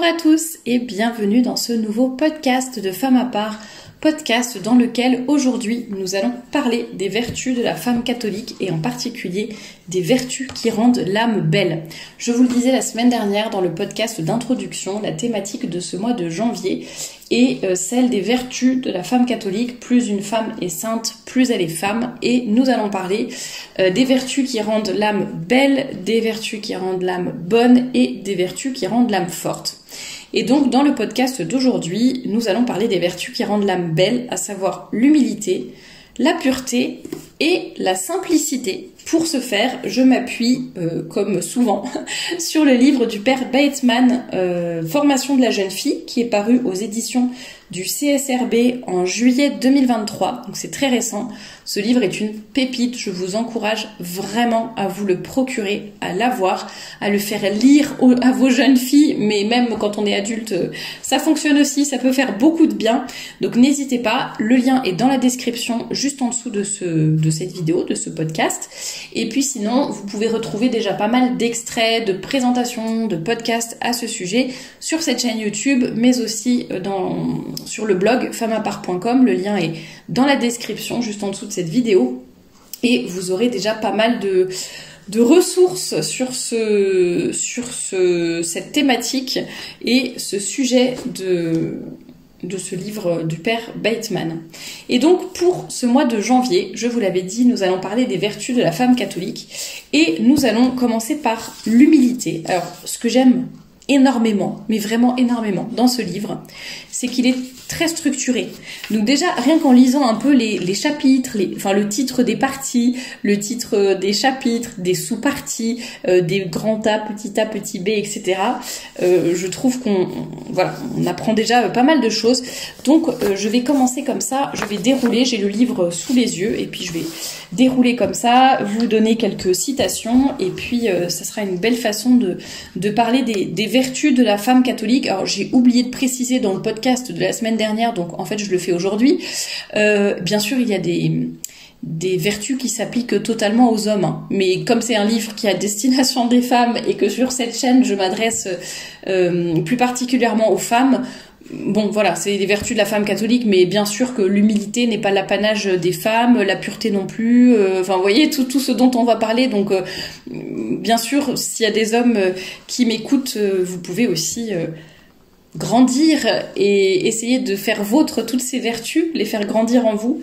Bonjour à tous et bienvenue dans ce nouveau podcast de Femme à part, podcast dans lequel aujourd'hui nous allons parler des vertus de la femme catholique et en particulier des vertus qui rendent l'âme belle. Je vous le disais la semaine dernière dans le podcast d'introduction, la thématique de ce mois de janvier est celle des vertus de la femme catholique. Plus une femme est sainte, plus elle est femme, et nous allons parler des vertus qui rendent l'âme belle, des vertus qui rendent l'âme bonne et des vertus qui rendent l'âme forte. Et donc dans le podcast d'aujourd'hui, nous allons parler des vertus qui rendent l'âme belle, à savoir l'humilité, la pureté et la simplicité. Pour ce faire, je m'appuie, comme souvent, sur le livre du père Bateman, Formation de la jeune fille, qui est paru aux éditions du CSRB en juillet 2023, donc c'est très récent. Ce livre est une pépite, je vous encourage vraiment à vous le procurer, à l'avoir, à le faire lire à vos jeunes filles, mais même quand on est adulte, ça fonctionne aussi, ça peut faire beaucoup de bien. Donc n'hésitez pas, le lien est dans la description, juste en dessous de cette vidéo, de ce podcast. Et puis sinon, vous pouvez retrouver déjà pas mal d'extraits, de présentations, de podcasts à ce sujet sur cette chaîne YouTube, mais aussi sur le blog femmeapart.com. Le lien est dans la description, juste en dessous de cette vidéo. Et vous aurez déjà pas mal de ressources sur cette thématique et ce sujet de ce livre du père Bateman. Et donc pour ce mois de janvier, je vous l'avais dit, nous allons parler des vertus de la femme catholique et nous allons commencer par l'humilité. Alors ce que j'aime énormément, mais vraiment énormément dans ce livre, c'est qu'il est très structuré. Donc déjà, rien qu'en lisant un peu les chapitres, le titre des parties, le titre des chapitres, des sous-parties, des grands A, petit b, etc. Je trouve qu'on apprend déjà pas mal de choses. Donc je vais commencer comme ça, je vais dérouler, j'ai le livre sous les yeux, et puis je vais dérouler comme ça, vous donner quelques citations, et puis ça sera une belle façon de parler des vertus de la femme catholique. Alors j'ai oublié de préciser dans le podcast de la semaine dernière, donc en fait je le fais aujourd'hui. Bien sûr il y a des vertus qui s'appliquent totalement aux hommes, hein. Mais comme c'est un livre qui est à destination des femmes et que sur cette chaîne je m'adresse plus particulièrement aux femmes, bon voilà, c'est les vertus de la femme catholique, mais bien sûr que l'humilité n'est pas l'apanage des femmes, la pureté non plus, vous voyez tout ce dont on va parler. Donc bien sûr, s'il y a des hommes qui m'écoutent, vous pouvez aussi grandir et essayer de faire vôtre toutes ces vertus, les faire grandir en vous.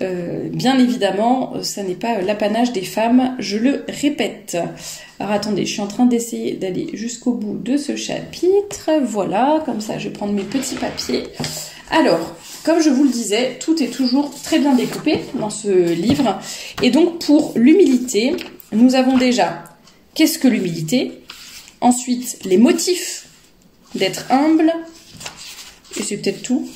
Bien évidemment, ça n'est pas l'apanage des femmes, je le répète. Alors attendez, je suis en train d'essayer d'aller jusqu'au bout de ce chapitre. Voilà, comme ça je vais prendre mes petits papiers. Alors, comme je vous le disais, tout est toujours très bien découpé dans ce livre. Et donc pour l'humilité, nous avons déjà qu'est-ce que l'humilité, ensuite les motifs d'être humble, et c'est peut-être tout.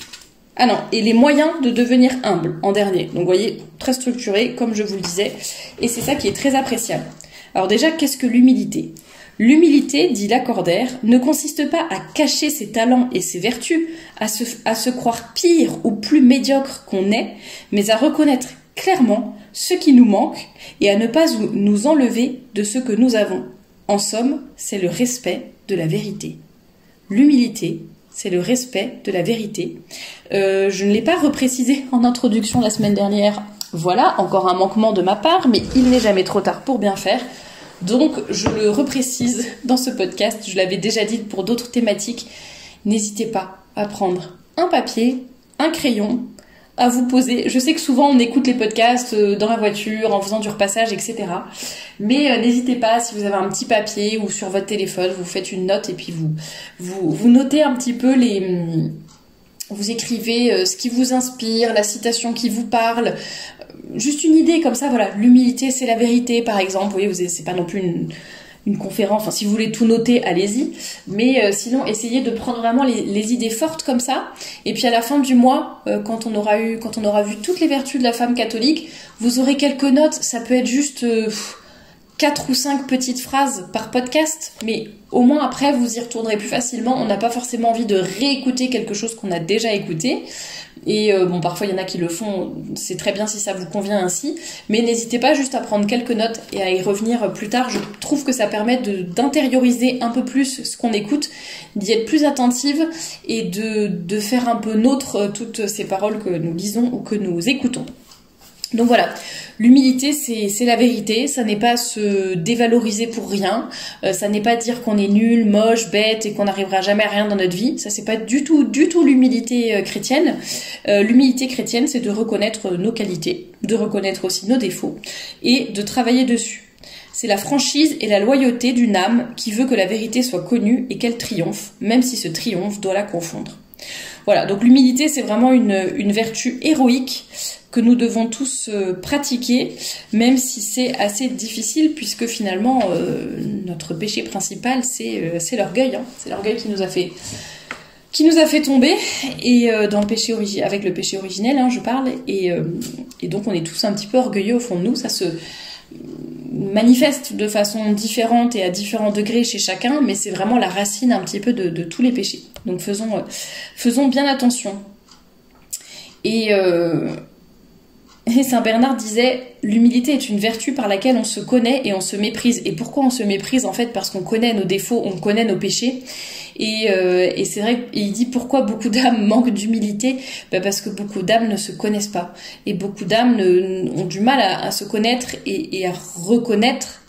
Ah non, et les moyens de devenir humble en dernier. Donc vous voyez, très structuré, comme je vous le disais, et c'est ça qui est très appréciable. Alors déjà, qu'est-ce que l'humilité ? L'humilité, dit Lacordaire, ne consiste pas à cacher ses talents et ses vertus, à se croire pire ou plus médiocre qu'on est, mais à reconnaître clairement ce qui nous manque et à ne pas nous enlever de ce que nous avons. En somme, c'est le respect de la vérité. L'humilité, c'est le respect de la vérité. Je ne l'ai pas reprécisé en introduction la semaine dernière. Voilà, encore un manquement de ma part, mais il n'est jamais trop tard pour bien faire. Donc, je le reprécise dans ce podcast. Je l'avais déjà dit pour d'autres thématiques. N'hésitez pas à prendre un papier, un crayon, à vous poser. Je sais que souvent on écoute les podcasts dans la voiture, en faisant du repassage, etc. Mais n'hésitez pas, si vous avez un petit papier ou sur votre téléphone, vous faites une note et puis vous notez un petit peu vous écrivez ce qui vous inspire, la citation qui vous parle, juste une idée comme ça, voilà. L'humilité, c'est la vérité, par exemple. Vous voyez, c'est pas non plus une conférence, enfin si vous voulez tout noter, allez-y, mais sinon essayez de prendre vraiment les idées fortes comme ça, et puis à la fin du mois, quand on aura vu toutes les vertus de la femme catholique, vous aurez quelques notes. Ça peut être juste 4 ou 5 petites phrases par podcast, mais au moins après vous y retournerez plus facilement. On n'a pas forcément envie de réécouter quelque chose qu'on a déjà écouté. Et bon, parfois il y en a qui le font, c'est très bien si ça vous convient ainsi, mais n'hésitez pas juste à prendre quelques notes et à y revenir plus tard. Je trouve que ça permet d'intérioriser un peu plus ce qu'on écoute, d'y être plus attentive et de faire un peu nôtre toutes ces paroles que nous lisons ou que nous écoutons. Donc voilà, l'humilité c'est la vérité, ça n'est pas se dévaloriser pour rien, ça n'est pas dire qu'on est nul, moche, bête et qu'on n'arrivera jamais à rien dans notre vie, ça c'est pas du tout l'humilité chrétienne. L'humilité chrétienne c'est de reconnaître nos qualités, de reconnaître aussi nos défauts et de travailler dessus. C'est la franchise et la loyauté d'une âme qui veut que la vérité soit connue et qu'elle triomphe, même si ce triomphe doit la confondre. Voilà, donc l'humilité c'est vraiment une vertu héroïque que nous devons tous pratiquer, même si c'est assez difficile, puisque finalement notre péché principal c'est l'orgueil, hein. C'est l'orgueil qui nous a fait tomber, et dans le péché avec le péché originel, hein, je parle, et donc on est tous un petit peu orgueilleux au fond de nous. Ça se manifeste de façon différente et à différents degrés chez chacun, mais c'est vraiment la racine un petit peu de tous les péchés. Donc faisons bien attention. Et Saint Bernard disait « L'humilité est une vertu par laquelle on se connaît et on se méprise. » Et pourquoi on se méprise? En fait, parce qu'on connaît nos défauts, on connaît nos péchés. Et c'est vrai, il dit pourquoi beaucoup d'âmes manquent d'humilité? Parce que beaucoup d'âmes ne se connaissent pas. Et beaucoup d'âmes ont du mal à se connaître et à reconnaître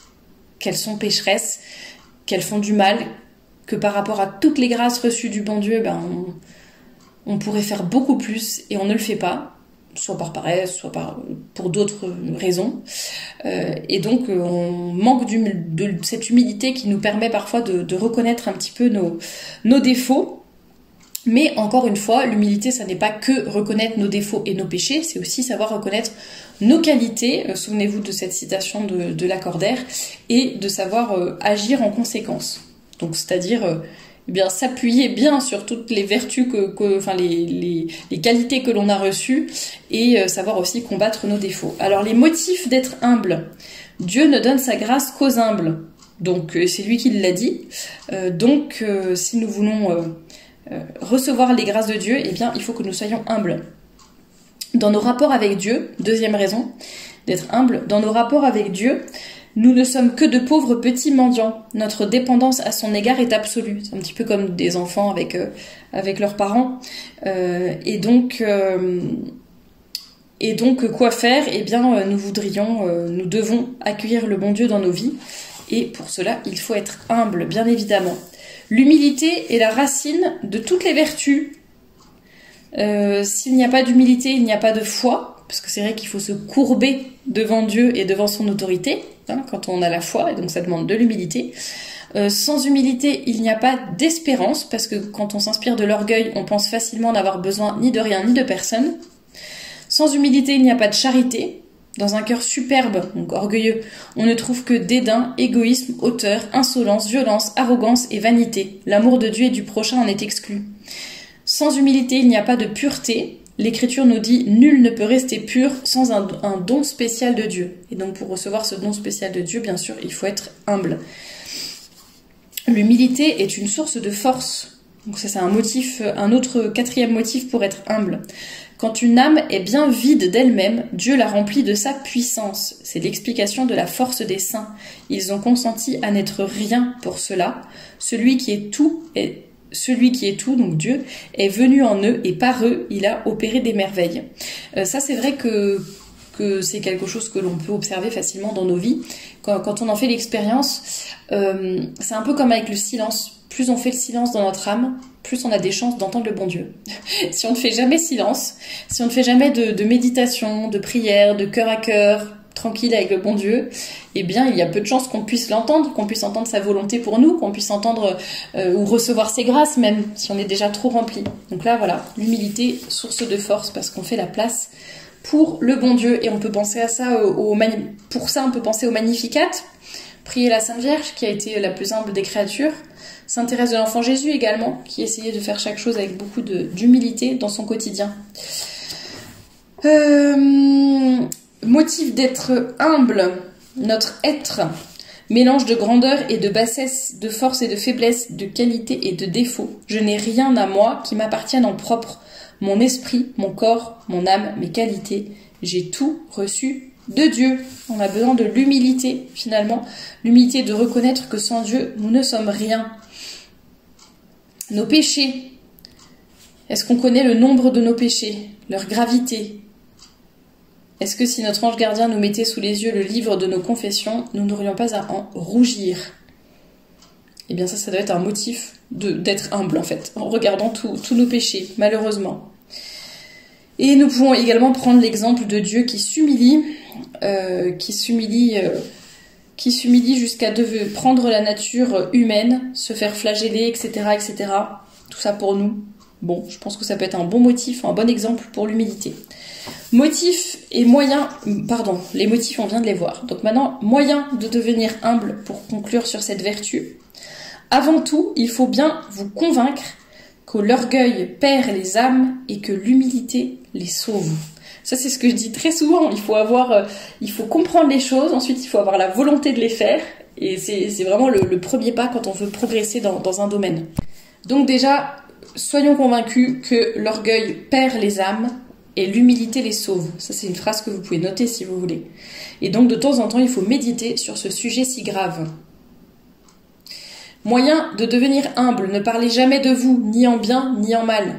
qu'elles sont pécheresses, qu'elles font du mal, que par rapport à toutes les grâces reçues du bon Dieu, on pourrait faire beaucoup plus et on ne le fait pas. Soit par paresse, soit pour d'autres raisons. Et donc, on manque de cette humilité qui nous permet parfois de reconnaître un petit peu nos défauts. Mais encore une fois, l'humilité, ça n'est pas que reconnaître nos défauts et nos péchés, c'est aussi savoir reconnaître nos qualités. Souvenez-vous de cette citation de Lacordaire, et de savoir agir en conséquence. Donc, c'est-à-dire s'appuyer bien sur toutes les vertus les qualités que l'on a reçues, et savoir aussi combattre nos défauts. Alors les motifs d'être humble: Dieu ne donne sa grâce qu'aux humbles. Donc c'est lui qui l'a dit. Donc si nous voulons recevoir les grâces de Dieu, il faut que nous soyons humbles. Dans nos rapports avec Dieu, deuxième raison d'être humble, dans nos rapports avec Dieu, nous ne sommes que de pauvres petits mendiants. Notre dépendance à son égard est absolue. C'est un petit peu comme des enfants avec leurs parents. Et donc, quoi faire? Nous devons accueillir le bon Dieu dans nos vies. Et pour cela, il faut être humble, bien évidemment. L'humilité est la racine de toutes les vertus. S'il n'y a pas d'humilité, il n'y a pas de foi. Parce que c'est vrai qu'il faut se courber devant Dieu et devant son autorité, hein, quand on a la foi, et donc ça demande de l'humilité. Sans humilité, il n'y a pas d'espérance, parce que quand on s'inspire de l'orgueil, on pense facilement n'avoir besoin ni de rien ni de personne. Sans humilité, il n'y a pas de charité. Dans un cœur superbe, donc orgueilleux, on ne trouve que dédain, égoïsme, hauteur, insolence, violence, arrogance et vanité. L'amour de Dieu et du prochain en est exclu. Sans humilité, il n'y a pas de pureté. L'Écriture nous dit « Nul ne peut rester pur sans un don spécial de Dieu ». Et donc pour recevoir ce don spécial de Dieu, bien sûr, il faut être humble. L'humilité est une source de force. Donc ça, c'est un autre quatrième motif pour être humble. Quand une âme est bien vide d'elle-même, Dieu la remplit de sa puissance. C'est l'explication de la force des saints. Ils ont consenti à n'être rien pour cela. Celui qui est tout, donc Dieu, est venu en eux, et par eux, il a opéré des merveilles. Ça, c'est vrai que c'est quelque chose que l'on peut observer facilement dans nos vies. Quand on en fait l'expérience, c'est un peu comme avec le silence. Plus on fait le silence dans notre âme, plus on a des chances d'entendre le bon Dieu. Si on ne fait jamais silence, si on ne fait jamais de méditation, de prière, de cœur à cœur, tranquille avec le bon Dieu, il y a peu de chances qu'on puisse l'entendre, qu'on puisse entendre sa volonté pour nous, qu'on puisse entendre ou recevoir ses grâces même, si on est déjà trop rempli. Donc là, voilà, l'humilité, source de force, parce qu'on fait la place pour le bon Dieu. Et on peut penser à ça, pour ça on peut penser au Magnificat, prier la Sainte Vierge, qui a été la plus humble des créatures, Sainte Thérèse de l'Enfant Jésus également, qui essayait de faire chaque chose avec beaucoup d'humilité dans son quotidien. Motif d'être humble, notre être. Mélange de grandeur et de bassesse, de force et de faiblesse, de qualité et de défaut. Je n'ai rien à moi qui m'appartienne en propre. Mon esprit, mon corps, mon âme, mes qualités, j'ai tout reçu de Dieu. On a besoin de l'humilité, finalement. L'humilité de reconnaître que sans Dieu, nous ne sommes rien. Nos péchés. Est-ce qu'on connaît le nombre de nos péchés, leur gravité? Est-ce que si notre ange gardien nous mettait sous les yeux le livre de nos confessions, nous n'aurions pas à en rougir? Eh bien ça doit être un motif d'être humble en fait, en regardant tous nos péchés, malheureusement. Et nous pouvons également prendre l'exemple de Dieu qui s'humilie jusqu'à prendre la nature humaine, se faire flageller, etc., etc. Tout ça pour nous. Bon, je pense que ça peut être un bon motif, un bon exemple pour l'humilité. Motifs et moyens, les motifs on vient de les voir. Donc maintenant, moyens de devenir humble pour conclure sur cette vertu. Avant tout, il faut bien vous convaincre que l'orgueil perd les âmes et que l'humilité les sauve. Ça c'est ce que je dis très souvent, il faut comprendre les choses, ensuite il faut avoir la volonté de les faire, et c'est vraiment le premier pas quand on veut progresser dans un domaine. Donc déjà, soyons convaincus que l'orgueil perd les âmes et l'humilité les sauve. Ça, c'est une phrase que vous pouvez noter si vous voulez. Et donc, de temps en temps, il faut méditer sur ce sujet si grave. Moyen de devenir humble. Ne parlez jamais de vous, ni en bien, ni en mal.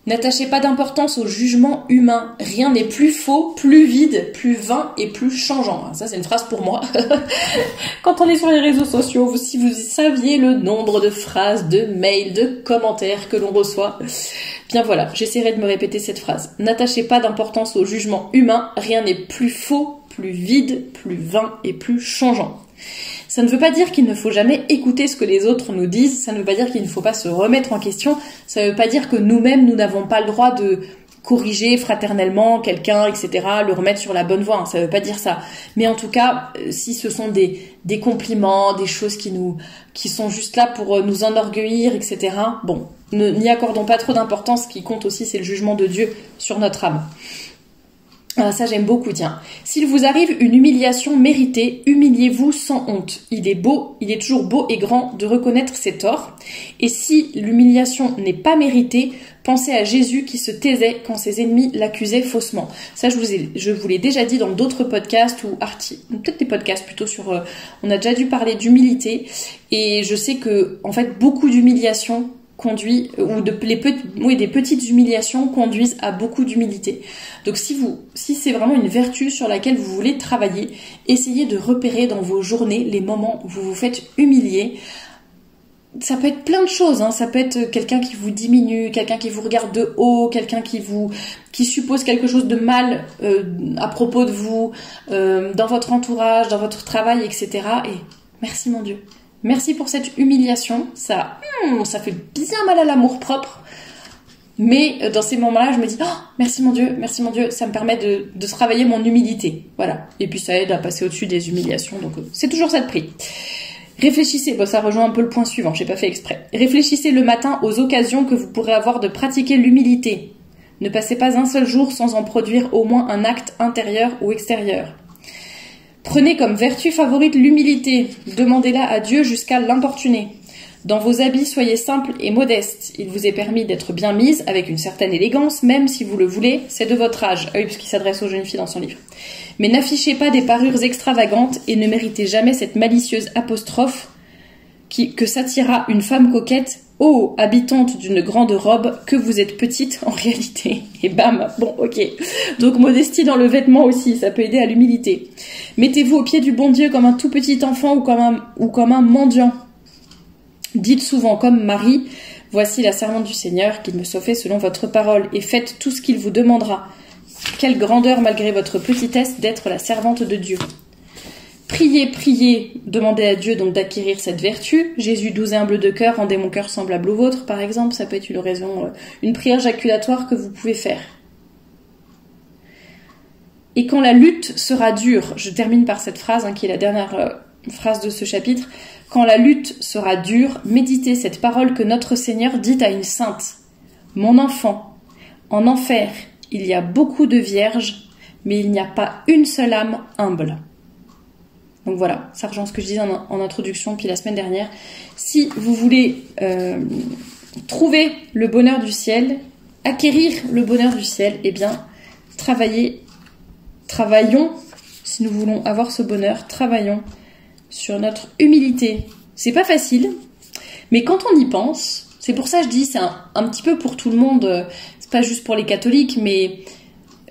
N'attachez pas d'importance au jugement humain. Rien n'est plus faux, plus vide, plus vain et plus changeant. Ça, c'est une phrase pour moi. Quand on est sur les réseaux sociaux, si vous saviez le nombre de phrases, de mails, de commentaires que l'on reçoit, bien voilà, j'essaierai de me répéter cette phrase. N'attachez pas d'importance au jugement humain. Rien n'est plus faux, plus vide, plus vain et plus changeant. Ça ne veut pas dire qu'il ne faut jamais écouter ce que les autres nous disent, ça ne veut pas dire qu'il ne faut pas se remettre en question, ça ne veut pas dire que nous-mêmes, nous n'avons pas le droit de corriger fraternellement quelqu'un, etc., le remettre sur la bonne voie, ça ne veut pas dire ça. Mais en tout cas, si ce sont des compliments, des choses qui sont juste là pour nous enorgueillir, etc., bon, n'y accordons pas trop d'importance, ce qui compte aussi, c'est le jugement de Dieu sur notre âme. Ah, ça j'aime beaucoup, tiens. S'il vous arrive une humiliation méritée, humiliez-vous sans honte. Il est toujours beau et grand de reconnaître ses torts. Et si l'humiliation n'est pas méritée, pensez à Jésus qui se taisait quand ses ennemis l'accusaient faussement. Ça, je vous l'ai déjà dit dans d'autres podcasts ou peut-être des podcasts plutôt sur... on a déjà dû parler d'humilité. Et je sais que, en fait, beaucoup d'humiliation des petites humiliations conduisent à beaucoup d'humilité. Donc si c'est vraiment une vertu sur laquelle vous voulez travailler, essayez de repérer dans vos journées les moments où vous vous faites humilier. Ça peut être plein de choses, hein. Ça peut être quelqu'un qui vous diminue, quelqu'un qui vous regarde de haut, quelqu'un qui suppose quelque chose de mal à propos de vous, dans votre entourage, dans votre travail, etc. Et merci mon Dieu. Merci pour cette humiliation, ça fait bien mal à l'amour-propre, mais dans ces moments-là, je me dis « Oh, merci mon Dieu, ça me permet de travailler mon humilité. » Voilà, et puis ça aide à passer au-dessus des humiliations, donc c'est toujours ça de prix. Réfléchissez, ça rejoint un peu le point suivant, j'ai pas fait exprès. Réfléchissez le matin aux occasions que vous pourrez avoir de pratiquer l'humilité. Ne passez pas un seul jour sans en produire au moins un acte intérieur ou extérieur. Prenez comme vertu favorite l'humilité, demandez-la à Dieu jusqu'à l'importuner. Dans vos habits, soyez simples et modestes. Il vous est permis d'être bien mise, avec une certaine élégance, même si vous le voulez, c'est de votre âge. Ah oui, puisqu'il s'adresse aux jeunes filles dans son livre. Mais n'affichez pas des parures extravagantes et ne méritez jamais cette malicieuse apostrophe que s'attira une femme coquette. Oh, habitante d'une grande robe, que vous êtes petite en réalité. Et bam, bon, ok. Donc modestie dans le vêtement aussi, ça peut aider à l'humilité. Mettez-vous au pied du bon Dieu comme un tout petit enfant ou comme un mendiant. Dites souvent comme Marie, voici la servante du Seigneur, qu'il me soit fait selon votre parole, et faites tout ce qu'il vous demandera. Quelle grandeur malgré votre petitesse d'être la servante de Dieu. Priez, demandez à Dieu donc d'acquérir cette vertu. Jésus, doux et humble de cœur, rendez mon cœur semblable au vôtre, par exemple. Ça peut être une prière jaculatoire que vous pouvez faire. Et quand la lutte sera dure, je termine par cette phrase qui est la dernière phrase de ce chapitre. Quand la lutte sera dure, méditez cette parole que notre Seigneur dit à une sainte. Mon enfant, en enfer, il y a beaucoup de vierges, mais il n'y a pas une seule âme humble. Donc voilà, ça rejoint ce que je disais en introduction, puis la semaine dernière. Si vous voulez trouver le bonheur du ciel, acquérir le bonheur du ciel, eh bien, travaillons, si nous voulons avoir ce bonheur, travaillons sur notre humilité. C'est pas facile, mais quand on y pense, c'est pour ça que je dis, c'est un petit peu pour tout le monde, c'est pas juste pour les catholiques, mais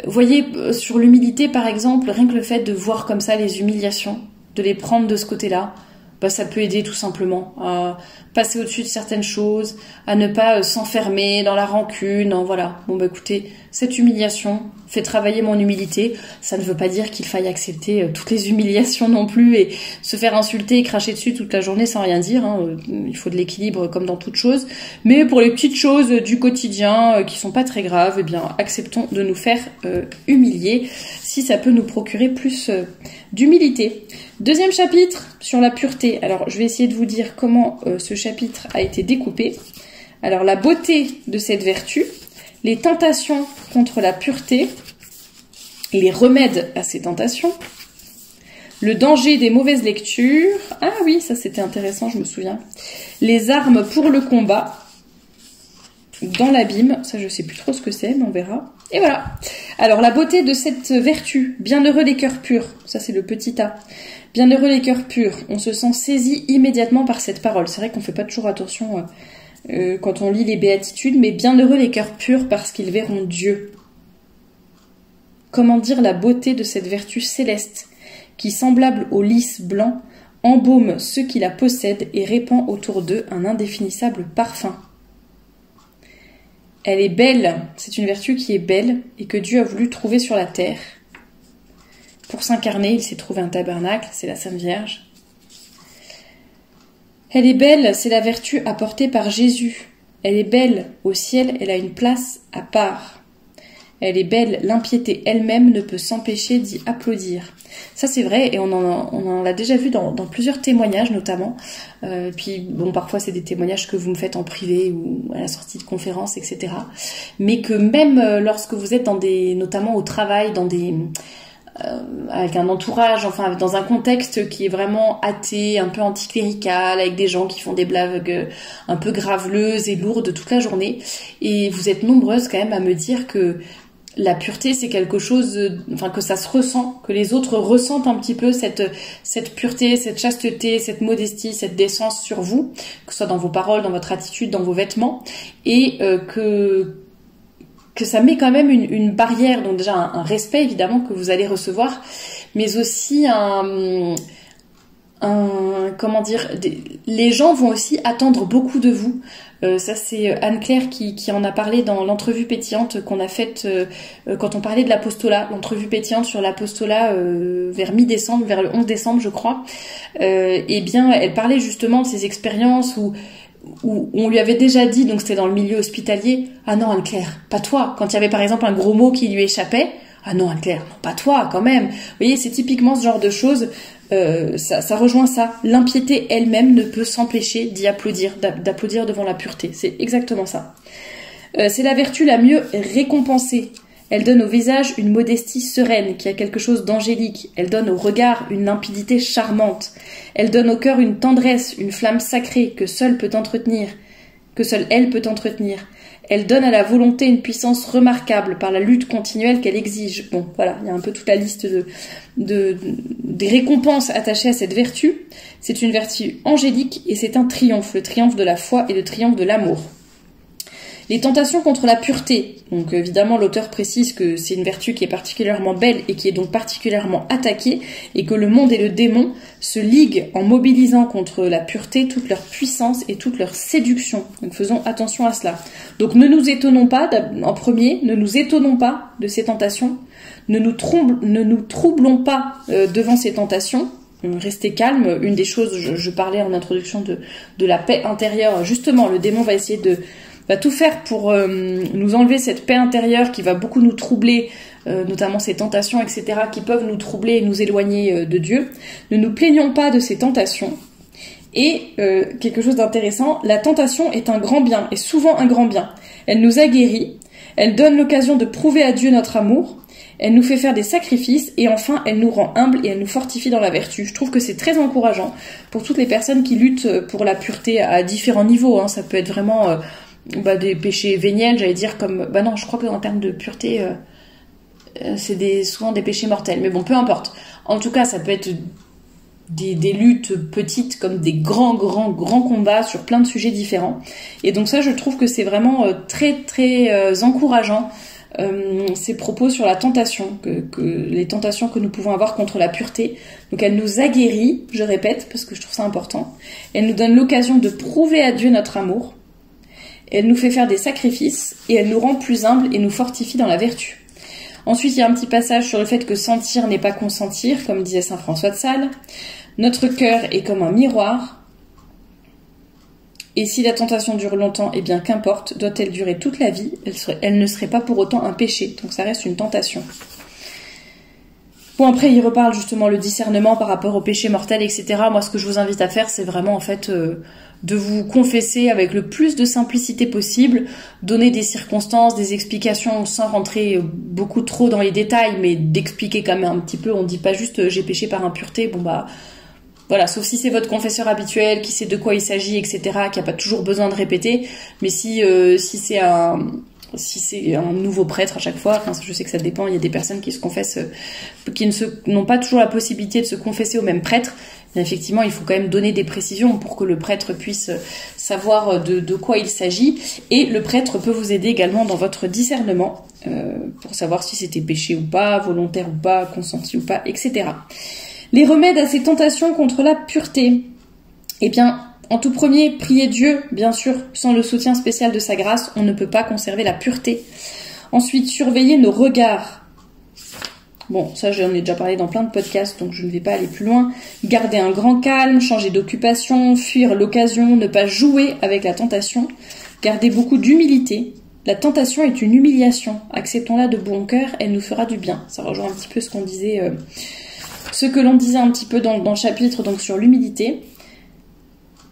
vous voyez, sur l'humilité par exemple, rien que le fait de voir comme ça les humiliations, de les prendre de ce côté-là, bah, ça peut aider tout simplement à passer au-dessus de certaines choses, à ne pas s'enfermer dans la rancune, voilà. Bon bah écoutez, cette humiliation fait travailler mon humilité. Ça ne veut pas dire qu'il faille accepter toutes les humiliations non plus et se faire insulter et cracher dessus toute la journée sans rien dire. Il faut de l'équilibre comme dans toute chose. Mais pour les petites choses du quotidien qui sont pas très graves, eh bien acceptons de nous faire humilier si ça peut nous procurer plus d'humilité. Deuxième chapitre sur la pureté. Alors, je vais essayer de vous dire comment ce chapitre a été découpé. Alors, la beauté de cette vertu, les tentations contre la pureté, les remèdes à ces tentations, le danger des mauvaises lectures. Ah oui, ça c'était intéressant, je me souviens. Les armes pour le combat, dans l'abîme. Ça, je sais plus trop ce que c'est, mais on verra. Et voilà. Alors, la beauté de cette vertu. Bienheureux les cœurs purs. Ça, c'est le petit A. Bienheureux les cœurs purs. On se sent saisi immédiatement par cette parole. C'est vrai qu'on fait pas toujours attention quand on lit les béatitudes, mais bienheureux les cœurs purs parce qu'ils verront Dieu. Comment dire la beauté de cette vertu céleste qui, semblable au lys blanc, embaume ceux qui la possèdent et répand autour d'eux un indéfinissable parfum. Elle est belle, c'est une vertu qui est belle et que Dieu a voulu trouver sur la terre. Pour s'incarner, il s'est trouvé un tabernacle, c'est la Sainte Vierge. Elle est belle, c'est la vertu apportée par Jésus. Elle est belle, au ciel, elle a une place à part. Elle est belle, l'impiété elle-même ne peut s'empêcher d'y applaudir. Ça c'est vrai et on en l'a déjà vu dans plusieurs témoignages notamment. Puis bon, parfois c'est des témoignages que vous me faites en privé ou à la sortie de conférences, etc. Mais que même lorsque vous êtes notamment au travail, avec un entourage, enfin dans un contexte qui est vraiment athée, un peu anticlérical, avec des gens qui font des blagues un peu graveleuses et lourdes toute la journée. Et vous êtes nombreuses quand même à me dire que la pureté, c'est quelque chose, que ça se ressent, que les autres ressentent un petit peu cette pureté, cette chasteté, cette modestie, cette décence sur vous, que ce soit dans vos paroles, dans votre attitude, dans vos vêtements, et que ça met quand même une barrière, donc déjà un respect évidemment que vous allez recevoir, mais aussi les gens vont aussi attendre beaucoup de vous. Ça c'est Anne-Claire qui en a parlé dans l'entrevue pétillante qu'on a faite quand on parlait de l'apostolat, l'entrevue pétillante sur l'apostolat vers mi-décembre, vers le 11 décembre je crois. Eh bien elle parlait justement de ces expériences où on lui avait déjà dit, donc c'était dans le milieu hospitalier, ah non Anne-Claire, pas toi. Quand il y avait par exemple un gros mot qui lui échappait, ah non Anne-Claire, non, pas toi quand même. Vous voyez, c'est typiquement ce genre de choses, ça rejoint ça. L'impiété elle-même ne peut s'empêcher d'y applaudir, d'applaudir devant la pureté. C'est exactement ça. C'est la vertu la mieux récompensée. Elle donne au visage une modestie sereine qui a quelque chose d'angélique. Elle donne au regard une limpidité charmante. Elle donne au cœur une tendresse, une flamme sacrée que seule elle peut entretenir. Elle donne à la volonté une puissance remarquable par la lutte continuelle qu'elle exige. Bon, voilà, il y a un peu toute la liste des récompenses attachées à cette vertu. C'est une vertu angélique et c'est un triomphe, le triomphe de la foi et le triomphe de l'amour. Les tentations contre la pureté. Donc évidemment, l'auteur précise que c'est une vertu qui est particulièrement belle et qui est donc particulièrement attaquée et que le monde et le démon se liguent en mobilisant contre la pureté toute leur puissance et toute leur séduction. Donc faisons attention à cela. Donc ne nous étonnons pas, en premier, ne nous étonnons pas de ces tentations. Ne nous troublons pas devant ces tentations. Restez calme. Une des choses, je parlais en introduction de la paix intérieure. Justement, le démon va essayer va tout faire pour nous enlever cette paix intérieure qui va beaucoup nous troubler, notamment ces tentations, etc., qui peuvent nous troubler et nous éloigner de Dieu. Ne nous plaignons pas de ces tentations. Et quelque chose d'intéressant, la tentation est un grand bien, et souvent un grand bien. Elle nous aguerrit, elle donne l'occasion de prouver à Dieu notre amour, Elle nous fait faire des sacrifices et enfin elle nous rend humbles et elle nous fortifie dans la vertu. Je trouve que c'est très encourageant pour toutes les personnes qui luttent pour la pureté à différents niveaux. Ça peut être vraiment des péchés véniels, j'allais dire comme... non, je crois que en termes de pureté, c'est souvent des péchés mortels. Mais bon, peu importe. En tout cas, ça peut être des luttes petites comme des grands combats sur plein de sujets différents. Et donc ça, je trouve que c'est vraiment très encourageant, ces propos sur la tentation, les tentations que nous pouvons avoir contre la pureté. Donc elle nous aguerrit, je répète, parce que je trouve ça important. Elle nous donne l'occasion de prouver à Dieu notre amour. Elle nous fait faire des sacrifices et elle nous rend plus humbles et nous fortifie dans la vertu. Ensuite, il y a un petit passage sur le fait que sentir n'est pas consentir, comme disait saint François de Sales. Notre cœur est comme un miroir. Et si la tentation dure longtemps, eh bien qu'importe, doit-elle durer toute la vie, elle ne serait pas pour autant un péché, donc ça reste une tentation. Bon, après, il reparle justement le discernement par rapport au péché mortel, etc. Moi, ce que je vous invite à faire, c'est vraiment, en fait, de vous confesser avec le plus de simplicité possible, donner des circonstances, des explications sans rentrer beaucoup trop dans les détails, mais d'expliquer quand même un petit peu. On ne dit pas juste j'ai péché par impureté, voilà, sauf si c'est votre confesseur habituel, qui sait de quoi il s'agit, etc., qui n'a pas toujours besoin de répéter. Mais si c'est un nouveau prêtre à chaque fois, je sais que ça dépend, il y a des personnes qui se confessent, qui n'ont pas toujours la possibilité de se confesser au même prêtre. Mais effectivement, il faut quand même donner des précisions pour que le prêtre puisse savoir de quoi il s'agit. Et le prêtre peut vous aider également dans votre discernement, pour savoir si c'était péché ou pas, volontaire ou pas, consenti ou pas, etc. Les remèdes à ces tentations contre la pureté. Eh bien, en tout premier, priez Dieu, bien sûr, sans le soutien spécial de sa grâce, on ne peut pas conserver la pureté. Ensuite, surveillez nos regards. Bon, ça j'en ai déjà parlé dans plein de podcasts, donc je ne vais pas aller plus loin. Gardez un grand calme, changer d'occupation, fuir l'occasion, ne pas jouer avec la tentation. Gardez beaucoup d'humilité. La tentation est une humiliation. Acceptons-la de bon cœur, elle nous fera du bien. Ça rejoint un petit peu ce qu'on disait... ce que l'on disait un petit peu dans le chapitre donc sur l'humilité.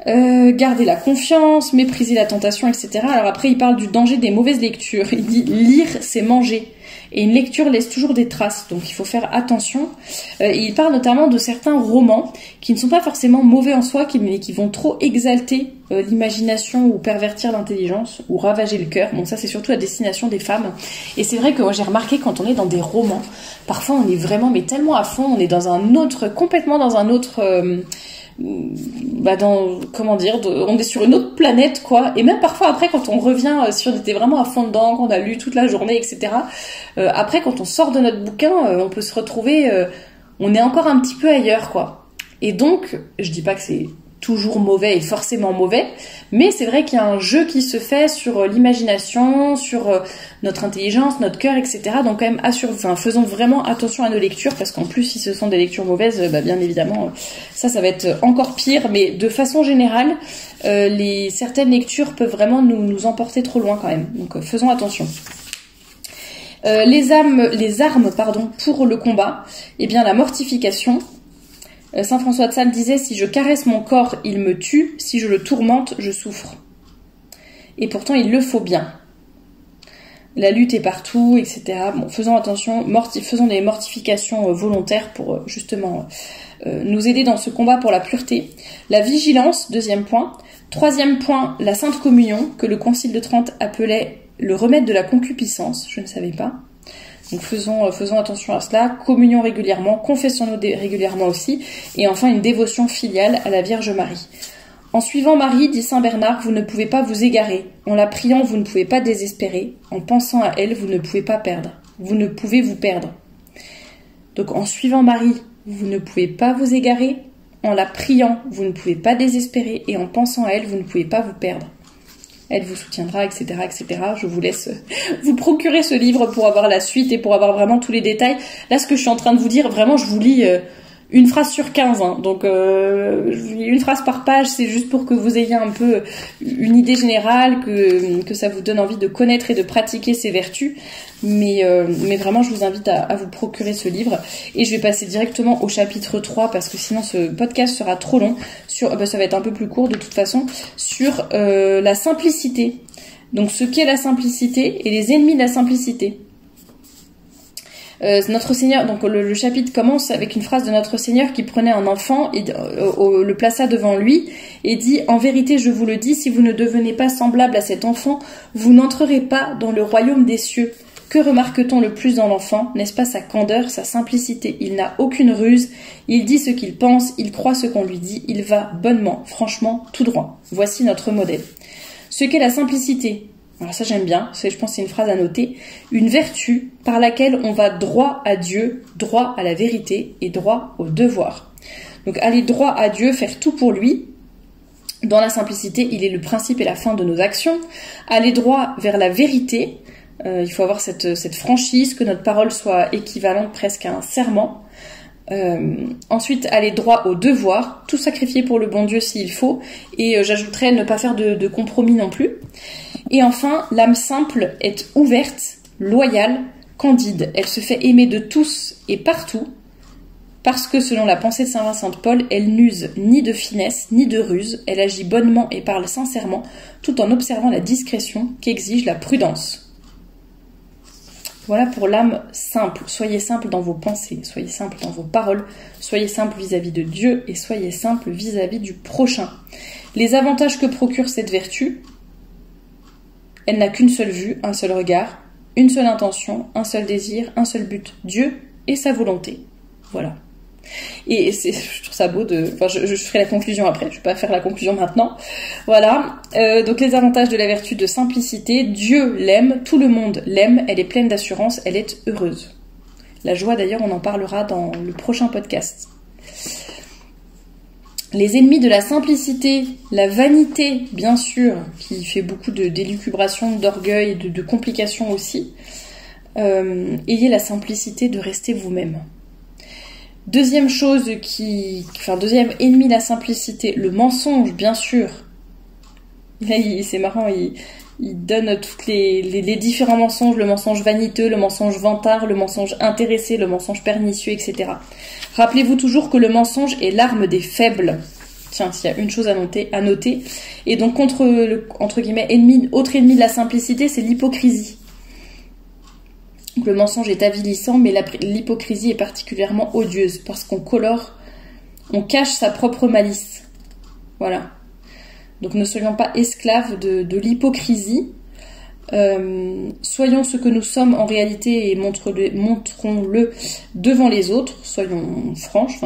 Garder la confiance, mépriser la tentation, etc. Alors après, il parle du danger des mauvaises lectures. Il dit lire, c'est manger. Et une lecture laisse toujours des traces, donc il faut faire attention. Il parle notamment de certains romans qui ne sont pas forcément mauvais en soi, mais qui vont trop exalter l'imagination ou pervertir l'intelligence ou ravager le cœur. Bon, ça c'est surtout à destination des femmes. Et c'est vrai que moi j'ai remarqué quand on est dans des romans, parfois on est vraiment mais tellement à fond, on est dans un autre, complètement dans un autre... on est sur une autre planète quoi, et même parfois après quand on revient si on était vraiment à fond dedans, qu'on a lu toute la journée, etc. Après quand on sort de notre bouquin, on peut se retrouver, on est encore un petit peu ailleurs quoi. Et donc je dis pas que c'est toujours mauvais et forcément mauvais, mais c'est vrai qu'il y a un jeu qui se fait sur l'imagination, sur notre intelligence, notre cœur, etc. Donc quand même faisons vraiment attention à nos lectures, parce qu'en plus si ce sont des lectures mauvaises, bien évidemment ça va être encore pire. Mais de façon générale, certaines lectures peuvent vraiment nous emporter trop loin quand même. Donc faisons attention. Les armes pour le combat, eh bien la mortification. Saint François de Sales disait « Si je caresse mon corps, il me tue. Si je le tourmente, je souffre. » Et pourtant, il le faut bien. La lutte est partout, etc. Bon, faisons attention, faisons des mortifications volontaires pour justement nous aider dans ce combat pour la pureté. La vigilance, deuxième point. Troisième point, la Sainte Communion, que le Concile de Trente appelait le remède de la concupiscence. Je ne savais pas. Donc faisons attention à cela, communions régulièrement, confessons-nous régulièrement aussi, et enfin une dévotion filiale à la Vierge Marie. En suivant Marie, dit saint Bernard, vous ne pouvez pas vous égarer. En la priant, vous ne pouvez pas désespérer. En pensant à elle, vous ne pouvez pas perdre. Vous ne pouvez vous perdre. Donc en suivant Marie, vous ne pouvez pas vous égarer. En la priant, vous ne pouvez pas désespérer. Et en pensant à elle, vous ne pouvez pas vous perdre. Elle vous soutiendra, etc., etc. Je vous laisse vous procurer ce livre pour avoir la suite et pour avoir vraiment tous les détails. Là, ce que je suis en train de vous dire, vraiment, je vous lis une phrase sur 15. Donc, je vous lis une phrase par page. C'est juste pour que vous ayez un peu une idée générale, que ça vous donne envie de connaître et de pratiquer ces vertus. Mais vraiment, je vous invite à vous procurer ce livre. Et je vais passer directement au chapitre 3, parce que sinon, ce podcast sera trop long. Ça va être un peu plus court de toute façon, sur la simplicité. Donc ce qu'est la simplicité et les ennemis de la simplicité. Notre Seigneur, donc le chapitre commence avec une phrase de Notre Seigneur qui prenait un enfant et le plaça devant lui et dit « En vérité, je vous le dis, si vous ne devenez pas semblable à cet enfant, vous n'entrerez pas dans le royaume des cieux. » Que remarque-t-on le plus dans l'enfant? N'est-ce pas sa candeur, sa simplicité? Il n'a aucune ruse, il dit ce qu'il pense, il croit ce qu'on lui dit, il va bonnement, franchement, tout droit. Voici notre modèle. Ce qu'est la simplicité. Alors ça j'aime bien, je pense que c'est une phrase à noter. Une vertu par laquelle on va droit à Dieu, droit à la vérité et droit au devoir. Donc aller droit à Dieu, faire tout pour lui. Dans la simplicité, il est le principe et la fin de nos actions. Aller droit vers la vérité. Il faut avoir cette franchise, que notre parole soit équivalente presque à un serment. Ensuite, aller droit au devoir, tout sacrifier pour le bon Dieu s'il faut, et j'ajouterais ne pas faire de compromis non plus. Et enfin, l'âme simple est ouverte, loyale, candide. Elle se fait aimer de tous et partout, parce que selon la pensée de saint Vincent de Paul, elle n'use ni de finesse ni de ruse, elle agit bonnement et parle sincèrement, tout en observant la discrétion qu'exige la prudence. Voilà pour l'âme simple. Soyez simple dans vos pensées, soyez simple dans vos paroles, soyez simple vis-à-vis de Dieu et soyez simple vis-à-vis du prochain. Les avantages que procure cette vertu, elle n'a qu'une seule vue, un seul regard, une seule intention, un seul désir, un seul but, Dieu et sa volonté. Voilà. Et je trouve ça beau je ferai la conclusion après, je vais pas faire la conclusion maintenant. Voilà, donc les avantages de la vertu de simplicité, Dieu l'aime, tout le monde l'aime, elle est pleine d'assurance, elle est heureuse. La joie d'ailleurs, on en parlera dans le prochain podcast. Les ennemis de la simplicité, la vanité bien sûr, qui fait beaucoup d'élucubration, d'orgueil et de complications aussi. Ayez la simplicité de rester vous-même. Deuxième deuxième ennemi de la simplicité, le mensonge, bien sûr. Là, c'est marrant, il donne tous les différents mensonges, le mensonge vaniteux, le mensonge vantard, le mensonge intéressé, le mensonge pernicieux, etc. Rappelez-vous toujours que le mensonge est l'arme des faibles. Tiens, s'il y a une chose à noter. Et donc, entre guillemets, autre ennemi de la simplicité, c'est l'hypocrisie. Donc le mensonge est avilissant, mais l'hypocrisie est particulièrement odieuse parce on cache sa propre malice. Voilà. Donc ne soyons pas esclaves de l'hypocrisie. Soyons ce que nous sommes en réalité et montrons-le devant les autres. Soyons franches,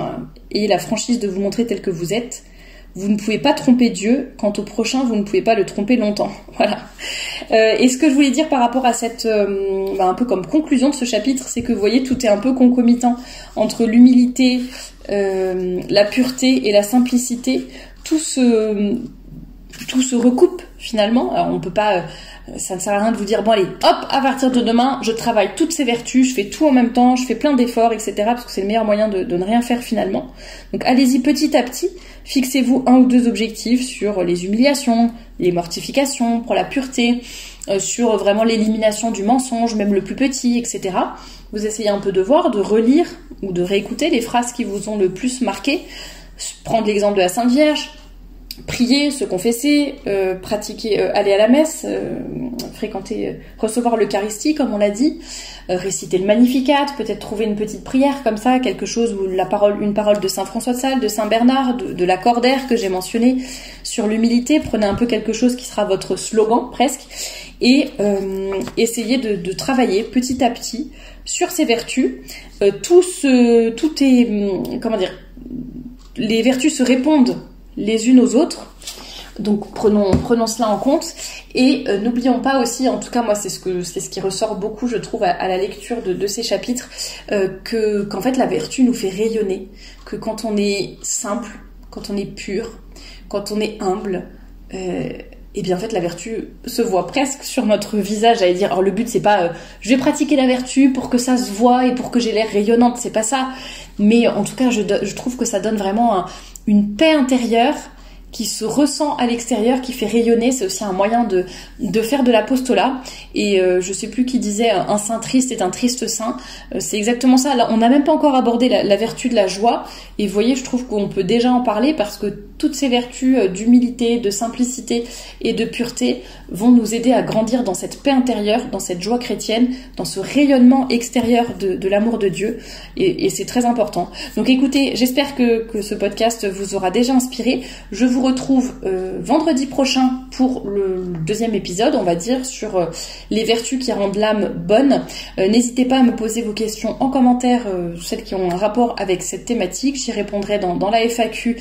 ayez la franchise de vous montrer tel que vous êtes. Vous ne pouvez pas tromper Dieu, quant au prochain, vous ne pouvez pas le tromper longtemps. Voilà. Et ce que je voulais dire par rapport à cette, un peu comme conclusion de ce chapitre, c'est que vous voyez, tout est un peu concomitant entre l'humilité, la pureté et la simplicité. Tout se recoupe finalement. Alors on peut pas, ça ne sert à rien de vous dire bon allez, hop, à partir de demain, je travaille toutes ces vertus, je fais tout en même temps, je fais plein d'efforts, etc. Parce que c'est le meilleur moyen de ne rien faire finalement. Donc allez-y petit à petit. Fixez-vous 1 ou 2 objectifs sur les humiliations, les mortifications, pour la pureté, sur vraiment l'élimination du mensonge, même le plus petit, etc. Vous essayez un peu de voir, de relire ou de réécouter les phrases qui vous ont le plus marqué. Prendre l'exemple de la Sainte Vierge, prier, se confesser, pratiquer, aller à la messe, fréquenter, recevoir l'Eucharistie, comme on l'a dit, réciter le Magnificat, peut-être trouver une petite prière comme ça, quelque chose où une parole de Saint François de Sales, de Saint Bernard, de Lacordaire que j'ai mentionné sur l'humilité. Prenez un peu quelque chose qui sera votre slogan presque et essayez de travailler petit à petit sur ces vertus. Tout est, comment dire, les vertus se répondent les unes aux autres. Donc prenons cela en compte et n'oublions pas aussi, en tout cas moi c'est ce qui ressort beaucoup je trouve à la lecture de ces chapitres, qu'en fait la vertu nous fait rayonner, que quand on est simple, quand on est pur, quand on est humble, et bien en fait la vertu se voit presque sur notre visage, j'allais dire. Alors le but c'est pas je vais pratiquer la vertu pour que ça se voit et pour que j'ai l'air rayonnante, c'est pas ça, mais en tout cas je trouve que ça donne vraiment une paix intérieure qui se ressent à l'extérieur, qui fait rayonner. C'est aussi un moyen de faire de l'apostolat. Et je sais plus qui disait un saint triste est un triste saint. C'est exactement ça. Là, on n'a même pas encore abordé la vertu de la joie. Et vous voyez, je trouve qu'on peut déjà en parler parce que toutes ces vertus d'humilité, de simplicité et de pureté vont nous aider à grandir dans cette paix intérieure, dans cette joie chrétienne, dans ce rayonnement extérieur de l'amour de Dieu. Et c'est très important. Donc écoutez, j'espère que ce podcast vous aura déjà inspiré. Je vous retrouve vendredi prochain pour le deuxième épisode, on va dire, sur les vertus qui rendent l'âme bonne. N'hésitez pas à me poser vos questions en commentaire, celles qui ont un rapport avec cette thématique. J'y répondrai dans la FAQ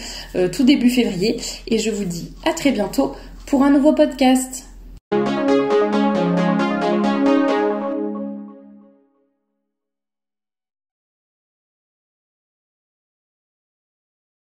tout début février. Et je vous dis à très bientôt pour un nouveau podcast.